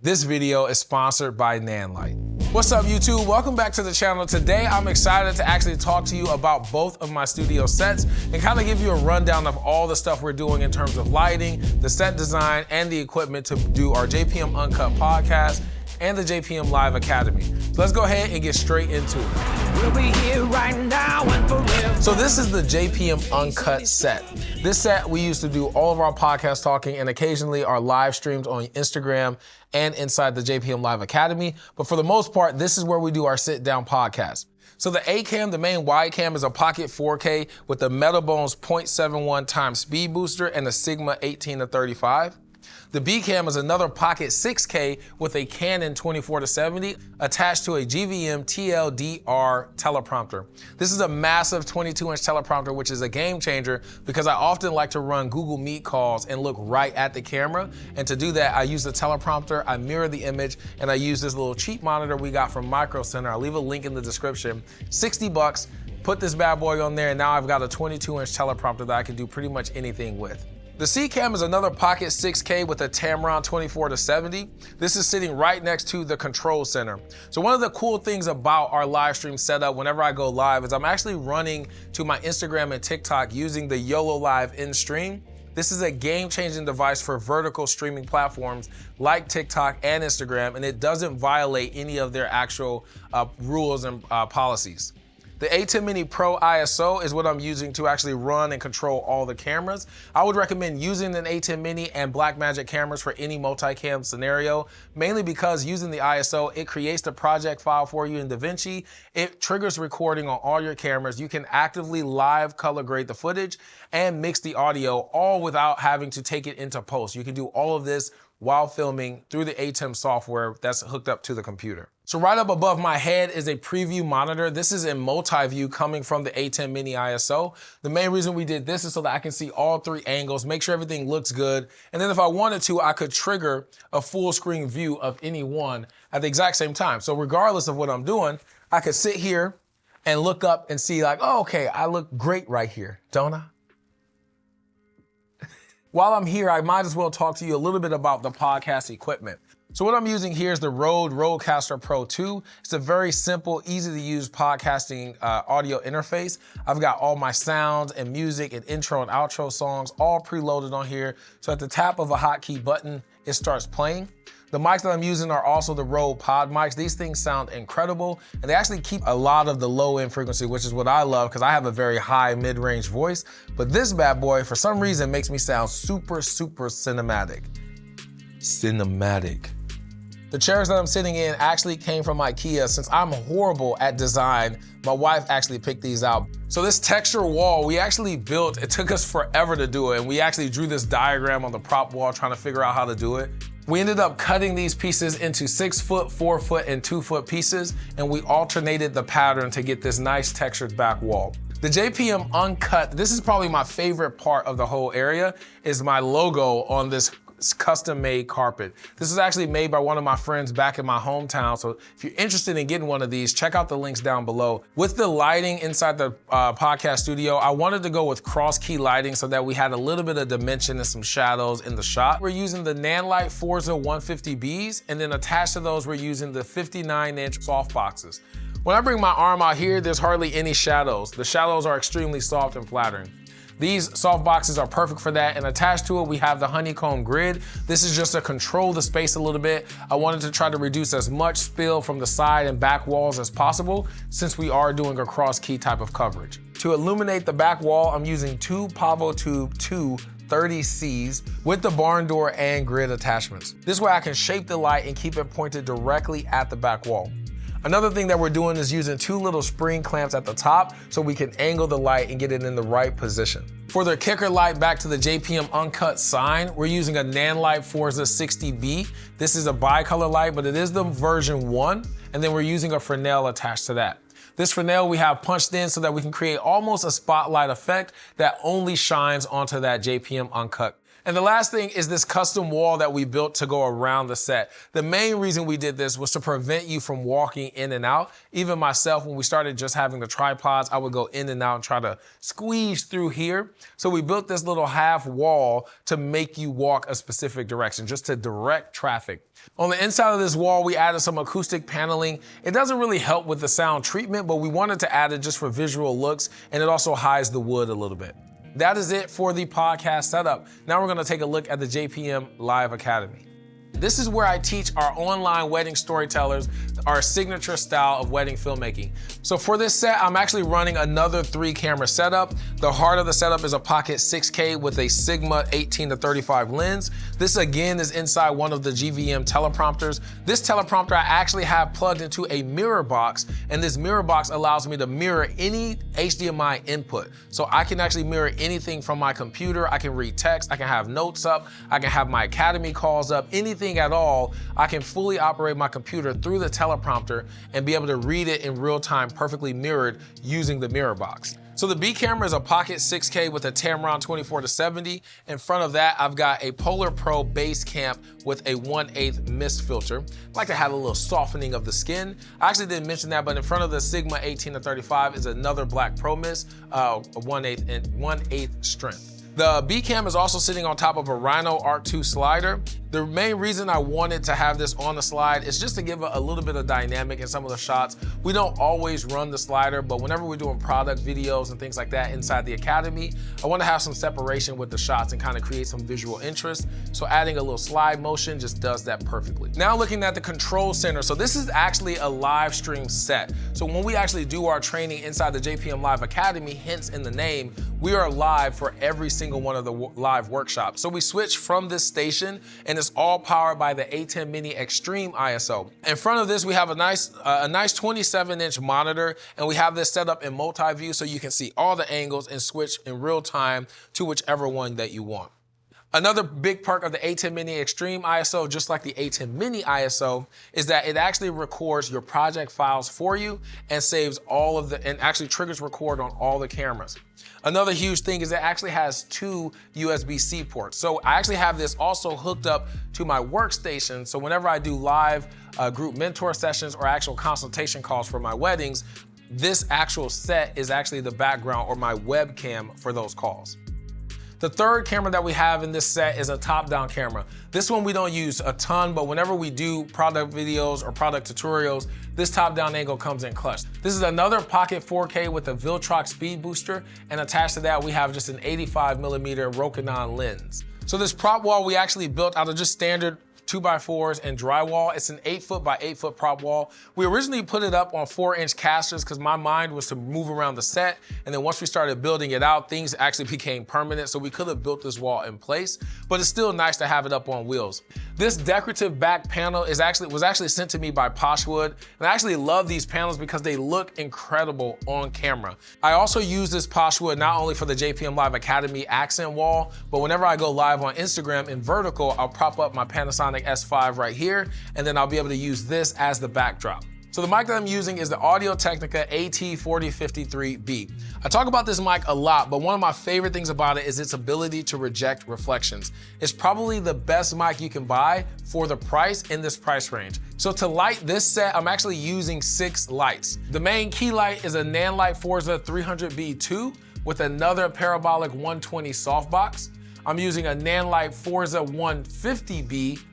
This video is sponsored by Nanlite. What's up, YouTube? Welcome back to the channel. Today, I'm excited to actually talk to you about both of my studio sets and kind of give you a rundown of all the stuff we're doing in terms of lighting, the set design, and the equipment to do our JPM Uncut podcast and the JPM Live Academy. So let's go ahead and get straight into it. We'll be here right now and forever. So this is the JPM Uncut set. This set, we used to do all of our podcast talking and occasionally our live streams on Instagram and inside the JPM Live Academy. But for the most part, this is where we do our sit-down podcast. So the A cam, the main wide cam, is a Pocket 4K with a Metabones 0.71 times speed booster and a Sigma 18-35. The B cam is another Pocket 6K with a Canon 24-70 attached to a GVM TLDR teleprompter. This is a massive 22-inch teleprompter, which is a game changer because I often like to run Google Meet calls and look right at the camera. And to do that, I use the teleprompter, I mirror the image, and I use this little cheap monitor we got from Micro Center. I'll leave a link in the description. 60 bucks, put this bad boy on there, and now I've got a 22-inch teleprompter that I can do pretty much anything with. The C cam is another Pocket 6K with a Tamron 24-70. This is sitting right next to the control center. So one of the cool things about our live stream setup whenever I go live is I'm actually running to my Instagram and TikTok using the YOLO Live in-stream. This is a game-changing device for vertical streaming platforms like TikTok and Instagram, and it doesn't violate any of their actual rules and policies. The A10 Mini Pro ISO is what I'm using to actually run and control all the cameras. I would recommend using an A10 Mini and Blackmagic cameras for any multicam scenario, mainly because using the ISO, it creates the project file for you in DaVinci. It triggers recording on all your cameras. You can actively live color grade the footage and mix the audio all without having to take it into post. You can do all of this while filming through the ATEM software that's hooked up to the computer. So right up above my head is a preview monitor. This is in multi-view coming from the A10 Mini ISO. The main reason we did this is so that I can see all three angles, make sure everything looks good. And then if I wanted to, I could trigger a full screen view of any one at the exact same time. So regardless of what I'm doing, I could sit here and look up and see like, oh, okay, I look great right here, don't I? While I'm here, I might as well talk to you a little bit about the podcast equipment. So what I'm using here is the Rode Rodecaster Pro 2. It's a very simple, easy to use podcasting audio interface. I've got all my sounds and music and intro and outro songs all preloaded on here. So at the tap of a hotkey button, it starts playing. The mics that I'm using are also the Rode Pod mics. These things sound incredible, and they actually keep a lot of the low end frequency, which is what I love because I have a very high mid-range voice. But this bad boy, for some reason, makes me sound super, super cinematic. Cinematic. The chairs that I'm sitting in actually came from IKEA. Since I'm horrible at design, my wife actually picked these out. So this texture wall, we actually built, it took us forever to do it, and we actually drew this diagram on the prop wall trying to figure out how to do it. We ended up cutting these pieces into 6 foot, 4 foot, and 2 foot pieces, and we alternated the pattern to get this nice textured back wall. The JPM Uncut, this is probably my favorite part of the whole area, is my logo on this custom-made carpet. This is actually made by one of my friends back in my hometown, so if you're interested in getting one of these, check out the links down below. With the lighting inside the podcast studio, I wanted to go with cross-key lighting so that we had a little bit of dimension and some shadows in the shot. We're using the Nanlite Forza 150Bs, and then attached to those, we're using the 59-inch soft boxes. When I bring my arm out here, there's hardly any shadows. The shadows are extremely soft and flattering. These soft boxes are perfect for that, and attached to it, we have the honeycomb grid. This is just to control the space a little bit. I wanted to try to reduce as much spill from the side and back walls as possible since we are doing a cross-key type of coverage. To illuminate the back wall, I'm using two PavoTube 2 30Cs with the barn door and grid attachments. This way I can shape the light and keep it pointed directly at the back wall. Another thing that we're doing is using 2 little spring clamps at the top so we can angle the light and get it in the right position. For the kicker light back to the JPM Uncut sign, we're using a Nanlite Forza 60B. This is a bicolor light, but it is the version 1, and then we're using a Fresnel attached to that. This Fresnel we have punched in so that we can create almost a spotlight effect that only shines onto that JPM Uncut. And the last thing is this custom wall that we built to go around the set. The main reason we did this was to prevent you from walking in and out. Even myself, when we started just having the tripods, I would go in and out and try to squeeze through here. So we built this little half wall to make you walk a specific direction, just to direct traffic. On the inside of this wall, we added some acoustic paneling. It doesn't really help with the sound treatment, but we wanted to add it just for visual looks, and it also hides the wood a little bit. That is it for the podcast setup. Now we're gonna take a look at the JPM Live Academy. This is where I teach our online wedding storytellers our signature style of wedding filmmaking. So for this set, I'm actually running another 3-camera setup. The heart of the setup is a Pocket 6K with a Sigma 18-35 lens. This again is inside one of the GVM teleprompters. This teleprompter I actually have plugged into a mirror box, and this mirror box allows me to mirror any HDMI input. So I can actually mirror anything from my computer. I can read text, I can have notes up, I can have my Academy calls up, anything at all. I can fully operate my computer through the teleprompter and be able to read it in real time, perfectly mirrored using the mirror box. So the B camera is a Pocket 6K with a Tamron 24-70. In front of that, I've got a Polar Pro base camp with a 1/8 mist filter. I like to have a little softening of the skin. I actually didn't mention that, but in front of the Sigma 18-35 is another Black Pro mist, 1/8 strength. The B cam is also sitting on top of a Rhino Arc 2 slider. The main reason I wanted to have this on the slide is just to give a little bit of dynamic in some of the shots. We don't always run the slider, but whenever we're doing product videos and things like that inside the Academy, I want to have some separation with the shots and kind of create some visual interest. So adding a little slide motion just does that perfectly. Now looking at the control center. So this is actually a live stream set. So when we actually do our training inside the JPM Live Academy, hence in the name, we are live for every single one of the live workshops. So we switch from this station, and it's all powered by the A10 Mini Extreme ISO. In front of this, we have a nice 27-inch monitor, and we have this set up in multi-view so you can see all the angles and switch in real time to whichever one that you want. Another big perk of the A10 Mini Extreme ISO, just like the A10 Mini ISO, is that it actually records your project files for you and saves all of and actually triggers record on all the cameras. Another huge thing is it actually has 2 USB-C ports. So I actually have this also hooked up to my workstation. So whenever I do live group mentor sessions or actual consultation calls for my weddings, this actual set is actually the background or my webcam for those calls. The third camera that we have in this set is a top-down camera. This one we don't use a ton, but whenever we do product videos or product tutorials, this top-down angle comes in clutch. This is another Pocket 4K with a Viltrox speed booster, and attached to that we have just an 85mm Rokinon lens. So this prop wall we actually built out of just standard 2x4s and drywall. It's an 8-foot by 8-foot prop wall. We originally put it up on 4-inch casters because my mind was to move around the set. And then once we started building it out, things actually became permanent. So we could have built this wall in place, but it's still nice to have it up on wheels. This decorative back panel was actually sent to me by Poshwood. And I actually love these panels because they look incredible on camera. I also use this Poshwood not only for the JPM Live Academy accent wall, but whenever I go live on Instagram in vertical, I'll prop up my Panasonic S5 right here, and then I'll be able to use this as the backdrop. So the mic that I'm using is the Audio-Technica AT4053B. I talk about this mic a lot, but one of my favorite things about it is its ability to reject reflections. It's probably the best mic you can buy for the price in this price range. So to light this set, I'm actually using 6 lights. The main key light is a Nanlite Forza 300B2 with another parabolic 120 softbox. I'm using a Nanlite Forza 150B2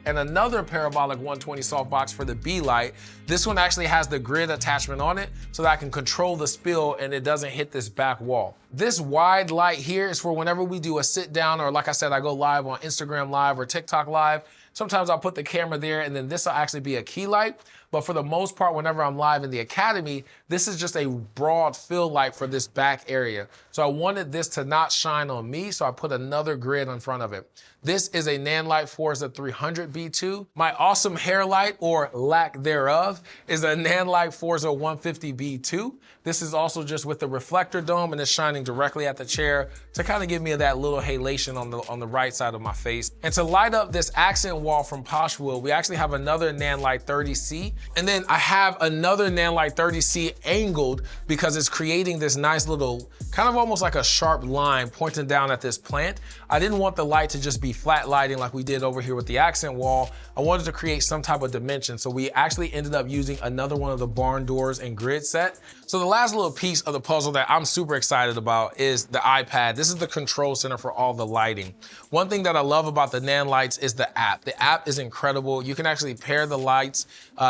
and another parabolic 120 softbox for the B light. This one actually has the grid attachment on it so that I can control the spill and it doesn't hit this back wall. This wide light here is for whenever we do a sit down, or like I said, I go live on Instagram Live or TikTok Live. Sometimes I'll put the camera there and then this will actually be a key light. But for the most part, whenever I'm live in the Academy, this is just a broad fill light for this back area. So I wanted this to not shine on me, so I put another grid in front of it. This is a Nanlite Forza 300B2. My awesome hair light, or lack thereof, is a Nanlite Forza 150B2. This is also just with the reflector dome and it's shining pointing directly at the chair to kind of give me that little halation on the right side of my face. And to light up this accent wall from Poshwood, we actually have another Nanlite 30C. And then I have another Nanlite 30C angled because it's creating this nice little, kind of almost like a sharp line pointing down at this plant. I didn't want the light to just be flat lighting like we did over here with the accent wall. I wanted to create some type of dimension. So we actually ended up using another one of the barn doors and grid set. So the last little piece of the puzzle that I'm super excited about is the iPad. This is the control center for all the lighting. One thing that I love about the Nanlites is the app. The app is incredible. You can actually pair the lights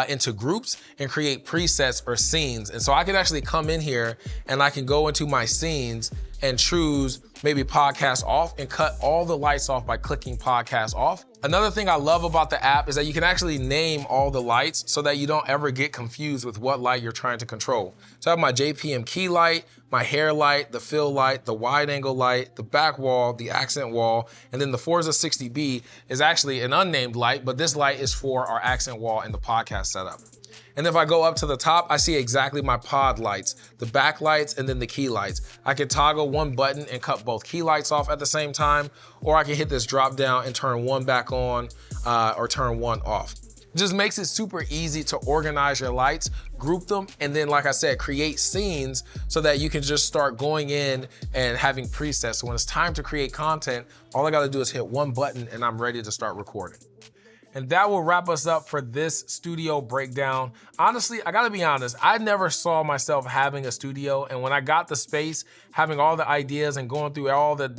into groups and create presets or scenes. And so I can actually come in here and I can go into my scenes and choose maybe podcast off and cut all the lights off by clicking podcast off. Another thing I love about the app is that you can actually name all the lights so that you don't ever get confused with what light you're trying to control. So I have my JPM key light, my hair light, the fill light, the wide angle light, the back wall, the accent wall, and then the Forza 60B is actually an unnamed light, but this light is for our accent wall and the podcast setup. And if I go up to the top, I see exactly my pod lights, the back lights, and then the key lights. I can toggle one button and cut both key lights off at the same time, or I can hit this drop down and turn one back on or turn one off. It just makes it super easy to organize your lights, group them, and then, like I said, create scenes so that you can just start going in and having presets. So when it's time to create content, all I gotta do is hit one button and I'm ready to start recording. And that will wrap us up for this studio breakdown. Honestly, I gotta be honest, I never saw myself having a studio, and when I got the space, having all the ideas and going through all the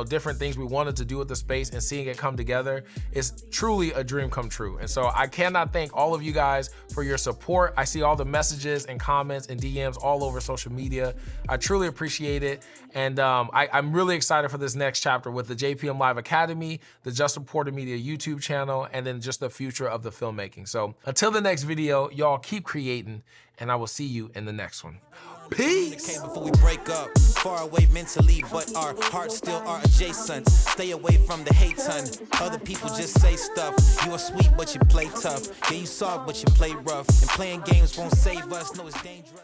different things we wanted to do with the space and seeing it come together is truly a dream come true. And so I cannot thank all of you guys for your support. I see all the messages and comments and DMs all over social media. I truly appreciate it. And I'm really excited for this next chapter with the JPM Live Academy, the Justin Porter Media YouTube channel, and then just the future of the filmmaking. So until the next video, y'all keep creating, and I will see you in the next one. Peace. Before we break up, far away mentally, but our hearts still are adjacent. Stay away from the hate ton. Other people just say stuff. You are sweet, but you play tough. Yeah, you soft, but you play rough. And playing games won't save us. No, it's dangerous.